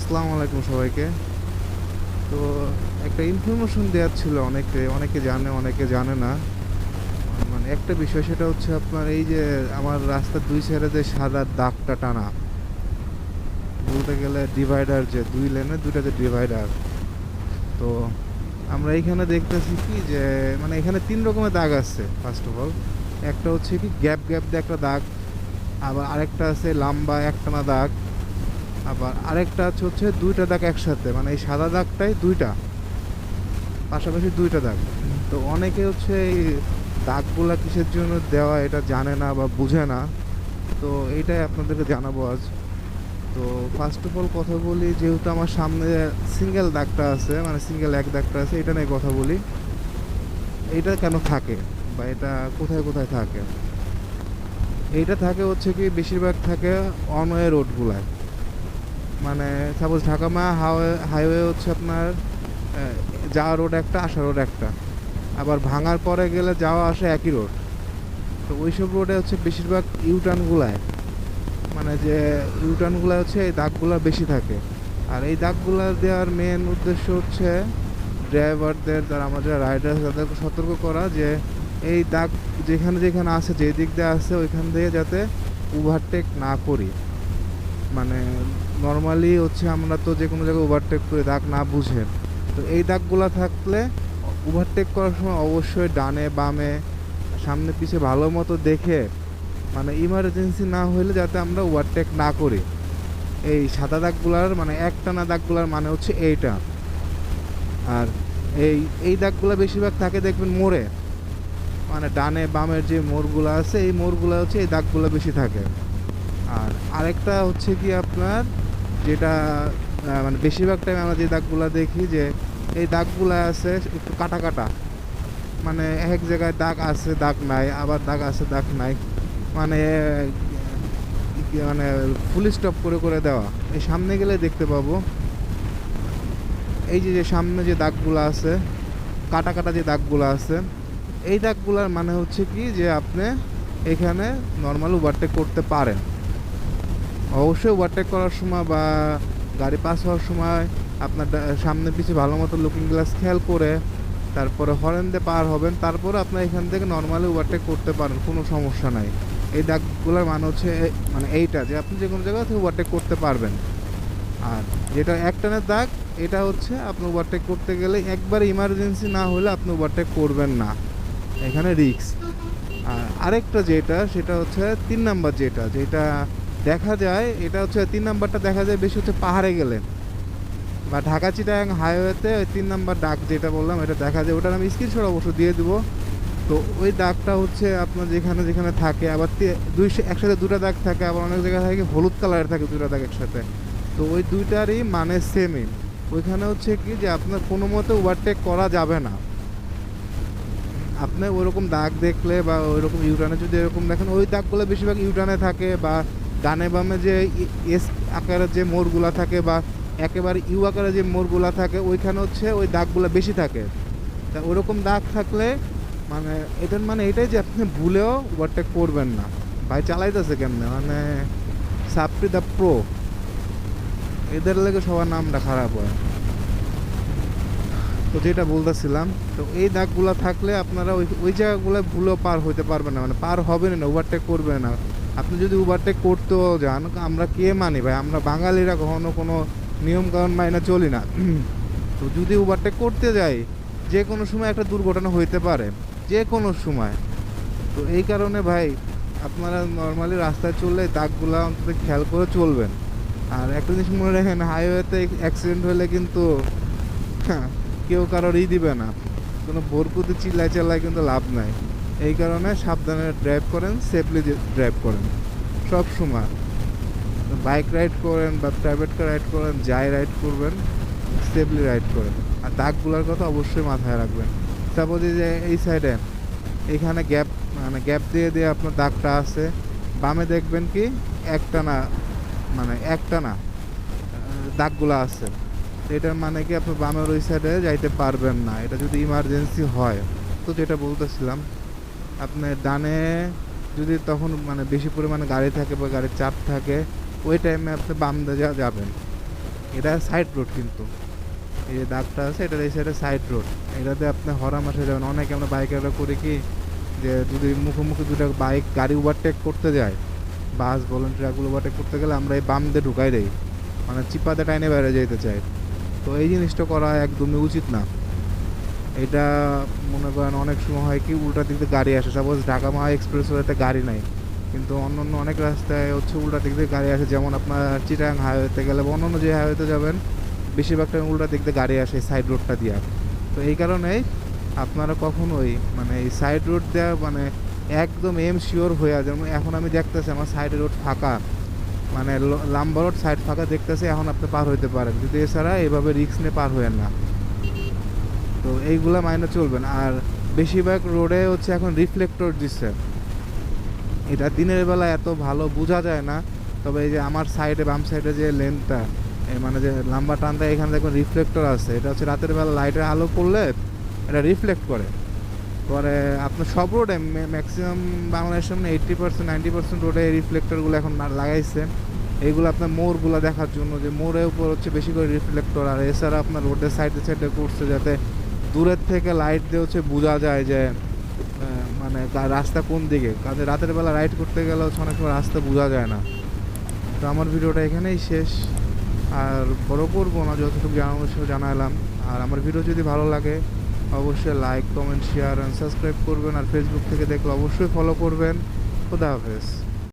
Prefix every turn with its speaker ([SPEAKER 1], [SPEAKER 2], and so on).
[SPEAKER 1] আসসালামু আলাইকুম সবাইকে। তো একটা ইনফরমেশন দেওয়ার ছিল, অনেকে অনেকে জানে অনেকে জানে না। মানে একটা বিষয়, সেটা হচ্ছে আপনার এই যে আমার রাস্তার দুই সাইডে যে সাদা দাগটা টানা, বলতে গেলে ডিভাইডার, যে দুই লেনে দুইটা যে ডিভাইডার। তো আমরা এইখানে দেখতেছি কি যে মানে এখানে তিন রকমের দাগ আছে। ফার্স্ট অফ অল, একটা হচ্ছে কি গ্যাপ গ্যাপ দিয়ে একটা দাগ, আবার আরেকটা আছে লম্বা একটানা দাগ, আবার আরেকটা হচ্ছে দুইটা দাগ একসাথে, মানে এই সাদা দাগটাই দুইটা, পাশাপাশি দুইটা দাগ। তো অনেকে হচ্ছে এই দাগগুলা কিসের জন্য দেওয়া এটা জানে না বা বুঝে না। তো এইটাই আপনাদেরকে জানাবো আজ। তো ফার্স্ট অফ অল কথা বলি, যেহেতু আমার সামনে সিঙ্গেল দাগটা আছে, মানে সিঙ্গেল এক দাগটা আছে, এটা নিয়ে কথা বলি। এইটা কেন থাকে বা এটা কোথায় কোথায় থাকে? এইটা থাকে হচ্ছে কি, বেশিরভাগ থাকে অনওয়ে রোডগুলায়। মানে সাপোজ ঢাকা মা হাইওয়ে হচ্ছে আপনার যাওয়া রোড একটা, আসা রোড একটা, আবার ভাঙার পরে গেলে যাওয়া আসা একই রোড। তো ওইসব রোডে হচ্ছে বেশিরভাগ ইউটার্নগুলায়, মানে যে ইউটার্নগুলো হচ্ছে এই দাগগুলো বেশি থাকে। আর এই দাগগুলো দেওয়ার মেন উদ্দেশ্য হচ্ছে ড্রাইভারদের, যারা আমাদের রাইডার, তাদেরকে সতর্ক করা যে এই দাগ যেখানে যেখানে আছে, যে দিক দিয়ে আছে, ওইখান দিয়ে যাতে ওভারটেক না করি। মানে নর্মালি হচ্ছে আমরা তো যে কোনো জায়গায় ওভারটেক করি দাগ না বুঝে। তো এই দাগগুলো থাকলে ওভারটেক করার সময় অবশ্যই ডানে বামে সামনে পিছে ভালো মতো দেখে, মানে ইমার্জেন্সি না হলে যাতে আমরা ওভারটেক না করি। এই সাদা দাগগুলার মানে একটানা দাগগুলার মানে হচ্ছে এইটা। আর এই এই দাগগুলো বেশিরভাগ থাকে দেখবেন মোড়ে, মানে ডানে বামের যে মোড়গুলো আছে, এই মোড়গুলো হচ্ছে এই দাগগুলো বেশি থাকে। আর আরেকটা হচ্ছে কি আপনার, যেটা মানে বেশিরভাগ টাইম আমরা যে দাগগুলা দেখি, যে এই দাগগুলা আছে একটু কাটা কাটা, মানে এক জায়গায় দাগ আছে দাগ নাই, আবার দাগ আছে দাগ নাই, মানে মানে ফুল স্টপ করে করে দেওয়া। এই সামনে গেলে দেখতে পাবো এই যে যে সামনে যে দাগগুলো আছে, কাটা কাটা যে দাগগুলো আছে, এই দাগগুলার মানে হচ্ছে কি যে আপনি এখানে নর্মাল ওভারটেক করতে পারেন। অবশ্যই ওভারটেক করার সময় বা গাড়ি পাস হওয়ার সময় আপনার সামনে পিছিয়ে ভালো মতো লুকিং গ্লাস খেয়াল করে তারপরে হরেন দিয়ে পার হবেন, তারপরে আপনার এখান থেকে নর্মালি ওভারটেক করতে পারেন, কোনো সমস্যা নাই। এই দাগগুলোর মানে হচ্ছে মানে এইটা যে আপনি যে কোনো জায়গা থেকে ওভারটেক করতে পারবেন। আর যেটা একটানের দাগ, এটা হচ্ছে আপনি ওভারটেক করতে গেলে একবার ইমার্জেন্সি না হলে আপনি ওভারটেক করবেন না, এখানে রিস্ক। আর আরেকটা যেটা, সেটা হচ্ছে 3 নাম্বার, যেটা যেটা দেখা যায়, এটা হচ্ছে 3 নাম্বারটা দেখা যায় বেশি হচ্ছে পাহাড়ে গেলে বা ঢাকা চিটাগাং হাইওয়েতে। ওই 3 নাম্বার দাগ যেটা বললাম, এটা দেখা যায়, ওটার আমি স্ক্রিনশট অবশ্য দিয়ে দেবো। তো ওই দাগটা হচ্ছে আপনার যেখানে যেখানে থাকে, আবার একসাথে দুটা দাগ থাকে, আবার অনেক জায়গায় থাকে হলুদ কালারের থাকে দুটা দাগ একসাথে। তো ওই দুইটারই মানে সেমই। ওইখানে হচ্ছে কি যে আপনার কোনো মতে ওভারটেক করা যাবে না। আপনি ওইরকম দাগ দেখলে বা ওইরকম ইউটার্নে যদি এরকম দেখেন, ওই দাগগুলো বেশিরভাগ ইউটার্নে থাকে, বা ডানে বামে যে এস আকারের যে মোড়গুলা থাকে, বা একেবারে ইউ আকারের যে মোড়গুলা থাকে, ওইখানে হচ্ছে ওই দাগগুলো বেশি থাকে। তা ওরকম দাগ থাকলে মানে এটার মানে এটাই যে আপনি ভুলেও ওভারটেক করবেন না। ভাই চালাইতেছে কেমনে, মানে সাপ্রি দ্য প্রো, এদের লেগে সবার নামটা খারাপ হয়। তো যেটা বলতেছিলাম, তো এই দাগগুলো থাকলে আপনারা ওই ওই জায়গাগুলো ভুলেও পার হইতে পারবেন না, মানে পার হবেন না, ওভারটেক করবে না। আপনি যদি ওভারটেক করতেও যান, আমরা কে মানি ভাই, আমরা বাঙালিরা কখনো কোনো নিয়ম কানুন মাইনে চলি না। তো যদি ওভারটেক করতে যাই, যে কোনো সময় একটা দুর্ঘটনা হইতে পারে, যে কোনো সময়। তো এই কারণে ভাই, আপনারা নর্মালি রাস্তায় চললে দাগগুলো অন্তত খেয়াল করে চলবেন। আর একটা জিনিস মনে রাখেন, হাইওয়েতে অ্যাক্সিডেন্ট হলে কিন্তু কেউ কারোর দিবে না, কোনো ভোরপুতে চিল্লায় চাল্লায় কিন্তু লাভ নাই। এই কারণে সাবধানে ড্রাইভ করেন, সেফলি ড্রাইভ করেন সব সময়। বাইক রাইড করেন বা প্রাইভেট কার রাইড করেন, যাই রাইড করবেন, সেফলি রাইড করেন। আর দাগগুলোর কথা অবশ্যই মাথায় রাখবেন। সাপোজ যে এই সাইডে এখানে গ্যাপ, মানে গ্যাপ দিয়ে দিয়ে আপনার দাগটা আছে, বামে দেখবেন কি একটা না, মানে একটা না দাগগুলো আছে। এটার মানে কি আপনি বামের ওই সাইডে যাইতে পারবেন না, এটা যদি ইমার্জেন্সি হয়। তো যেটা বলতেছিলাম, আপনি ডানে যদি তখন মানে বেশি পরিমাণে গাড়ি থাকে বা গাড়ির চাপ থাকে, ওই টাইমে আপনি বাম দিয়ে যাবেন। এটা সাইড রোড কিন্তু এই যে দাগটা আছে এটার এই সাইডে সাইড রোড। এটাতে আপনি হরামাসে যাবেন। অনেকে আমরা বাইকাররা করি কি যে যদি মুখোমুখি দুটা বাইক গাড়ি ওভারটেক করতে যায়, বাস বলেন ট্রাকগুলো ওভারটেক করতে গেলে আমরা এই বাম দিয়ে ঢুকাই দেই, মানে চিপাতে টাইনে বাইরে যেতে চাই। তো এই জিনিসটা করা একদমই উচিত না। এটা মনে করেন অনেক সময় হয় কি উল্টা দিক দিয়ে গাড়ি আসে, সাপোজ ঢাকা মহা এক্সপ্রেসওয়েতে গাড়ি নাই, কিন্তু অন্য অন্য অনেক রাস্তায় হচ্ছে উল্টা দিক দিয়ে গাড়ি আসে। যেমন আপনার চিটাগাং হাইওয়েতে গেলে বা অন্য অন্য যে হাইওয়েতে যাবেন বেশিরভাগ টাইম উল্টা দিক দিয়ে গাড়ি আসে সাইড রোডটা দিয়ে। তো এই কারণেই আপনারা কখনোই মানে এই সাইড রোড দেওয়া মানে একদম শিওর হয়ে, যেমন এখন আমি দেখতেছি আমার সাইড রোড ফাঁকা, মানে লাম্বা রোড সাইড ফাঁকা দেখতেছি, এখন আপনি পার হইতে পারেন, কিন্তু এছাড়া এভাবে রিস্ক নিয়ে পার হইয়েন না। তো এইগুলা মাইনে চলবেন। আর বেশিরভাগ রোডে হচ্ছে এখন রিফ্লেক্টর দিচ্ছে, এটা দিনের বেলা এত ভালো বোঝা যায় না, তবে এই যে আমার সাইডে বাম সাইডে যে লেনটা মানে যে লাম্বা টানটা এখানে দেখুন রিফ্লেক্টর আছে, এটা হচ্ছে রাতের বেলা লাইটের আলো পড়লে এটা রিফ্লেক্ট করে। পরে আপনার সব রোডে ম্যাক্সিমাম বাংলাদেশের মানে 80% 90% রোডে এই রিফ্লেক্টরগুলো এখন লাগাইছে। এইগুলো আপনার মোড়গুলো দেখার জন্য, যে মোড়ের উপর হচ্ছে বেশি করে রিফ্লেক্টর। আর এছাড়া আপনার রোডের সাইডে সাইডে করছে যাতে দূরের থেকে লাইট দিয়ে হচ্ছে বোঝা যায় যে মানে রাস্তা কোন দিকে, কাজে রাতের বেলা রাইড করতে গেলে হচ্ছে অনেক সময় রাস্তা বোঝা যায় না। তো আমার ভিডিওটা এখানেই শেষ, আর বড় করবো না, যতটুকু জানানোর সব জানালাম। আর আমার ভিডিও যদি ভালো লাগে অবশ্যই like comment share and subscribe করবেন, আর ফেসবুক থেকে দেখলে অবশ্যই ফলো করবেন। খুদা হাফেজ।